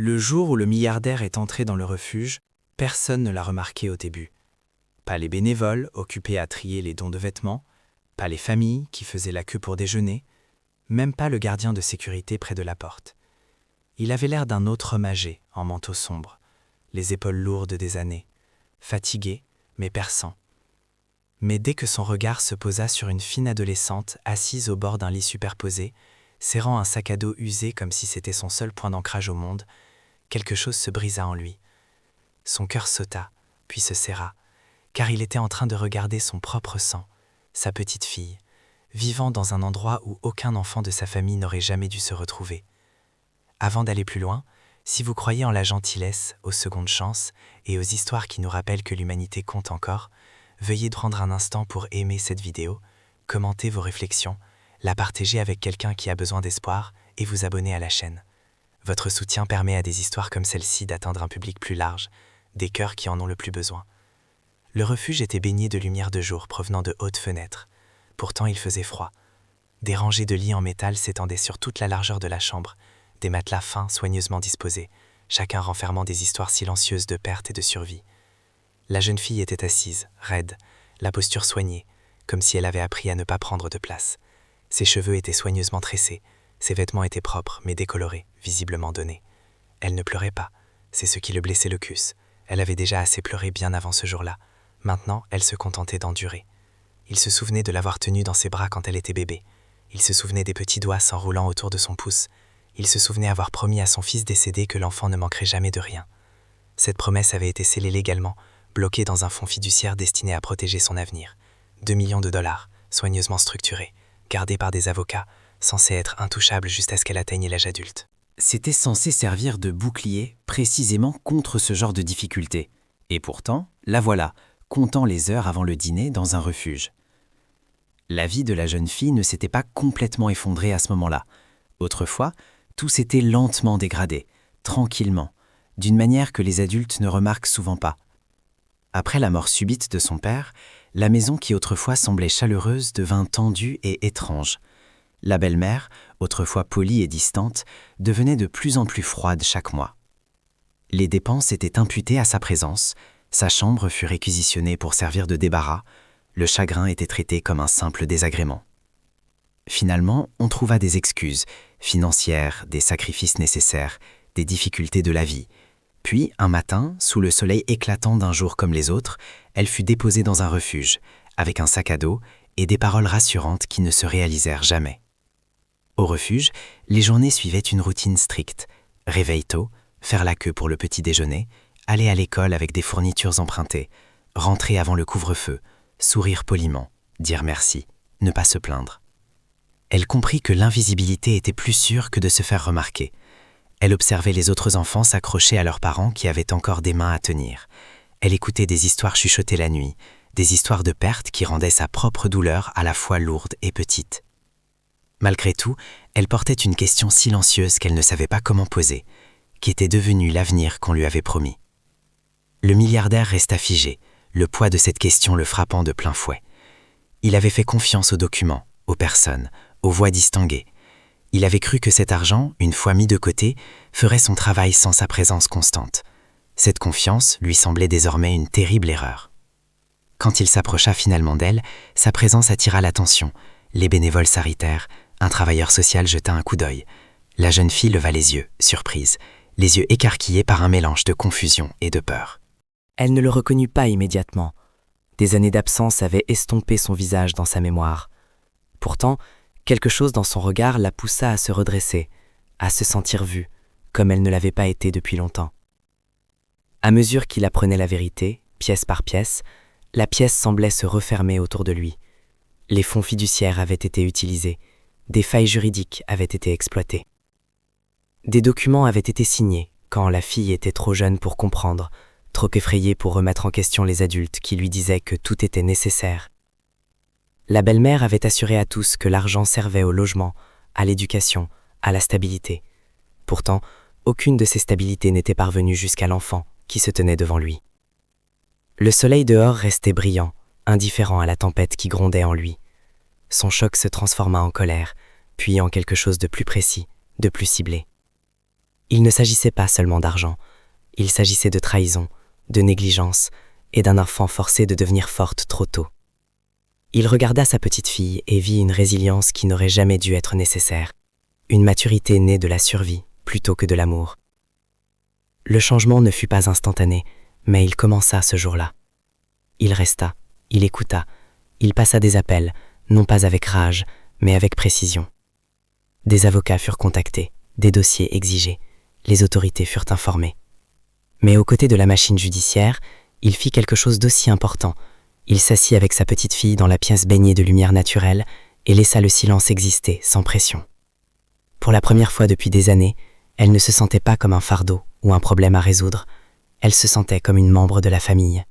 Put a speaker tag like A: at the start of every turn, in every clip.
A: Le jour où le milliardaire est entré dans le refuge, personne ne l'a remarqué au début. Pas les bénévoles occupés à trier les dons de vêtements, pas les familles qui faisaient la queue pour déjeuner, même pas le gardien de sécurité près de la porte. Il avait l'air d'un autre homme âgé, en manteau sombre, les épaules lourdes des années, fatigué, mais perçant. Mais dès que son regard se posa sur une fine adolescente assise au bord d'un lit superposé, serrant un sac à dos usé comme si c'était son seul point d'ancrage au monde, quelque chose se brisa en lui. Son cœur sauta, puis se serra, car il était en train de regarder son propre sang, sa petite fille, vivant dans un endroit où aucun enfant de sa famille n'aurait jamais dû se retrouver. Avant d'aller plus loin, si vous croyez en la gentillesse, aux secondes chances et aux histoires qui nous rappellent que l'humanité compte encore, veuillez prendre un instant pour aimer cette vidéo, commenter vos réflexions, la partager avec quelqu'un qui a besoin d'espoir et vous abonner à la chaîne. Votre soutien permet à des histoires comme celle-ci d'atteindre un public plus large, des cœurs qui en ont le plus besoin. Le refuge était baigné de lumière de jour provenant de hautes fenêtres. Pourtant, il faisait froid. Des rangées de lits en métal s'étendaient sur toute la largeur de la chambre, des matelas fins soigneusement disposés, chacun renfermant des histoires silencieuses de perte et de survie. La jeune fille était assise, raide, la posture soignée, comme si elle avait appris à ne pas prendre de place. Ses cheveux étaient soigneusement tressés, ses vêtements étaient propres mais décolorés, visiblement donnés. Elle ne pleurait pas, c'est ce qui le blessait le cus. Elle avait déjà assez pleuré bien avant ce jour-là. Maintenant, elle se contentait d'endurer. Il se souvenait de l'avoir tenue dans ses bras quand elle était bébé. Il se souvenait des petits doigts s'enroulant autour de son pouce. Il se souvenait avoir promis à son fils décédé que l'enfant ne manquerait jamais de rien. Cette promesse avait été scellée légalement, bloquée dans un fonds fiduciaire destiné à protéger son avenir. 2 millions de dollars, soigneusement structurés, gardés par des avocats, censés être intouchables jusqu'à ce qu'elle atteigne l'âge adulte.
B: C'était censé servir de bouclier précisément contre ce genre de difficultés. Et pourtant, la voilà, comptant les heures avant le dîner dans un refuge. La vie de la jeune fille ne s'était pas complètement effondrée à ce moment-là. Autrefois, tout s'était lentement dégradé, tranquillement, d'une manière que les adultes ne remarquent souvent pas. Après la mort subite de son père, la maison qui autrefois semblait chaleureuse devint tendue et étrange. La belle-mère, autrefois polie et distante, devenait de plus en plus froide chaque mois. Les dépenses étaient imputées à sa présence, sa chambre fut réquisitionnée pour servir de débarras, le chagrin était traité comme un simple désagrément. Finalement, on trouva des excuses, financières, des sacrifices nécessaires, des difficultés de la vie. Puis, un matin, sous le soleil éclatant d'un jour comme les autres, elle fut déposée dans un refuge, avec un sac à dos et des paroles rassurantes qui ne se réalisèrent jamais. Au refuge, les journées suivaient une routine stricte. Réveil tôt, faire la queue pour le petit déjeuner, aller à l'école avec des fournitures empruntées, rentrer avant le couvre-feu, sourire poliment, dire merci, ne pas se plaindre. Elle comprit que l'invisibilité était plus sûre que de se faire remarquer. Elle observait les autres enfants s'accrocher à leurs parents qui avaient encore des mains à tenir. Elle écoutait des histoires chuchotées la nuit, des histoires de perte qui rendaient sa propre douleur à la fois lourde et petite. Malgré tout, elle portait une question silencieuse qu'elle ne savait pas comment poser, qui était devenue l'avenir qu'on lui avait promis. Le milliardaire resta figé, le poids de cette question le frappant de plein fouet. Il avait fait confiance aux documents, aux personnes, aux voix distinguées. Il avait cru que cet argent, une fois mis de côté, ferait son travail sans sa présence constante. Cette confiance lui semblait désormais une terrible erreur. Quand il s'approcha finalement d'elle, sa présence attira l'attention. Les bénévoles s'arrêtèrent, un travailleur social jeta un coup d'œil. La jeune fille leva les yeux, surprise, les yeux écarquillés par un mélange de confusion et de peur.
C: Elle ne le reconnut pas immédiatement. Des années d'absence avaient estompé son visage dans sa mémoire. Pourtant, quelque chose dans son regard la poussa à se redresser, à se sentir vue, comme elle ne l'avait pas été depuis longtemps. À mesure qu'il apprenait la vérité, pièce par pièce, la pièce semblait se refermer autour de lui. Les fonds fiduciaires avaient été utilisés, des failles juridiques avaient été exploitées. Des documents avaient été signés quand la fille était trop jeune pour comprendre, trop effrayée pour remettre en question les adultes qui lui disaient que tout était nécessaire. La belle-mère avait assuré à tous que l'argent servait au logement, à l'éducation, à la stabilité. Pourtant, aucune de ces stabilités n'était parvenue jusqu'à l'enfant qui se tenait devant lui. Le soleil dehors restait brillant, indifférent à la tempête qui grondait en lui. Son choc se transforma en colère, puis en quelque chose de plus précis, de plus ciblé. Il ne s'agissait pas seulement d'argent, il s'agissait de trahison, de négligence et d'un enfant forcé de devenir forte trop tôt. Il regarda sa petite fille et vit une résilience qui n'aurait jamais dû être nécessaire, une maturité née de la survie plutôt que de l'amour. Le changement ne fut pas instantané, mais il commença ce jour-là. Il resta, il écouta, il passa des appels, non pas avec rage, mais avec précision. Des avocats furent contactés, des dossiers exigés, les autorités furent informées. Mais aux côtés de la machine judiciaire, il fit quelque chose d'aussi important. Il s'assit avec sa petite fille dans la pièce baignée de lumière naturelle et laissa le silence exister sans pression. Pour la première fois depuis des années, elle ne se sentait pas comme un fardeau ou un problème à résoudre, elle se sentait comme une membre de la famille.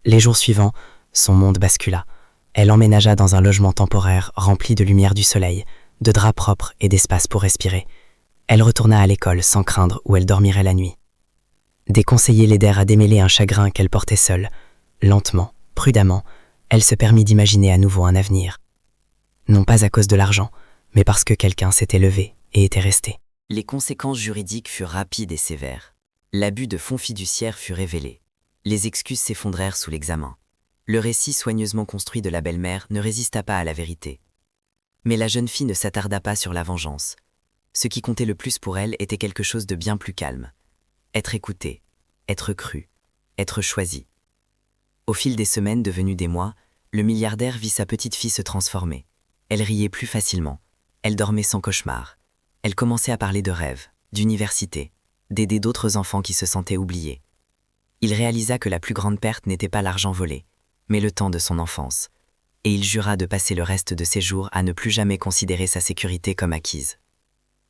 C: Les jours suivants, son monde bascula. Elle emménagea dans un logement temporaire rempli de lumière du soleil, de draps propres et d'espace pour respirer. Elle retourna à l'école sans craindre où elle dormirait la nuit. Des conseillers l'aidèrent à démêler un chagrin qu'elle portait seule. Lentement, prudemment, elle se permit d'imaginer à nouveau un avenir. Non pas à cause de l'argent, mais parce que quelqu'un s'était levé et était resté.
B: Les conséquences juridiques furent rapides et sévères. L'abus de fonds fiduciaires fut révélé. Les excuses s'effondrèrent sous l'examen. Le récit soigneusement construit de la belle-mère ne résista pas à la vérité. Mais la jeune fille ne s'attarda pas sur la vengeance. Ce qui comptait le plus pour elle était quelque chose de bien plus calme. Être écoutée, être crue, être choisie. Au fil des semaines devenues des mois, le milliardaire vit sa petite fille se transformer. Elle riait plus facilement. Elle dormait sans cauchemar. Elle commençait à parler de rêves, d'université, d'aider d'autres enfants qui se sentaient oubliés. Il réalisa que la plus grande perte n'était pas l'argent volé, mais le temps de son enfance. Et il jura de passer le reste de ses jours à ne plus jamais considérer sa sécurité comme acquise.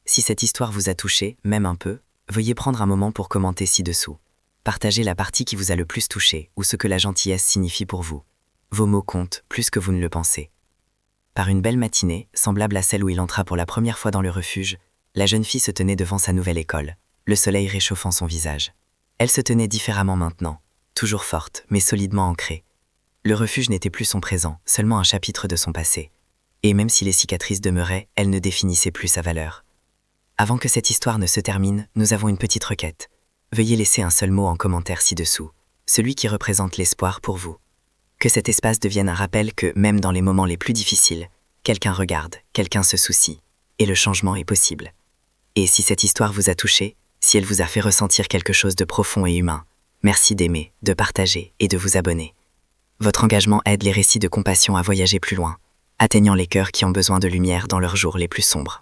B: Si cette histoire vous a touché, même un peu, veuillez prendre un moment pour commenter ci-dessous. Partagez la partie qui vous a le plus touché ou ce que la gentillesse signifie pour vous. Vos mots comptent plus que vous ne le pensez. Par une belle matinée, semblable à celle où il entra pour la première fois dans le refuge, la jeune fille se tenait devant sa nouvelle école, le soleil réchauffant son visage. Elle se tenait différemment maintenant, toujours forte, mais solidement ancrée. Le refuge n'était plus son présent, seulement un chapitre de son passé. Et même si les cicatrices demeuraient, elles ne définissaient plus sa valeur. Avant que cette histoire ne se termine, nous avons une petite requête. Veuillez laisser un seul mot en commentaire ci-dessous, celui qui représente l'espoir pour vous. Que cet espace devienne un rappel que, même dans les moments les plus difficiles, quelqu'un regarde, quelqu'un se soucie, et le changement est possible. Et si cette histoire vous a touché, si elle vous a fait ressentir quelque chose de profond et humain, merci d'aimer, de partager et de vous abonner. Votre engagement aide les récits de compassion à voyager plus loin, atteignant les cœurs qui ont besoin de lumière dans leurs jours les plus sombres.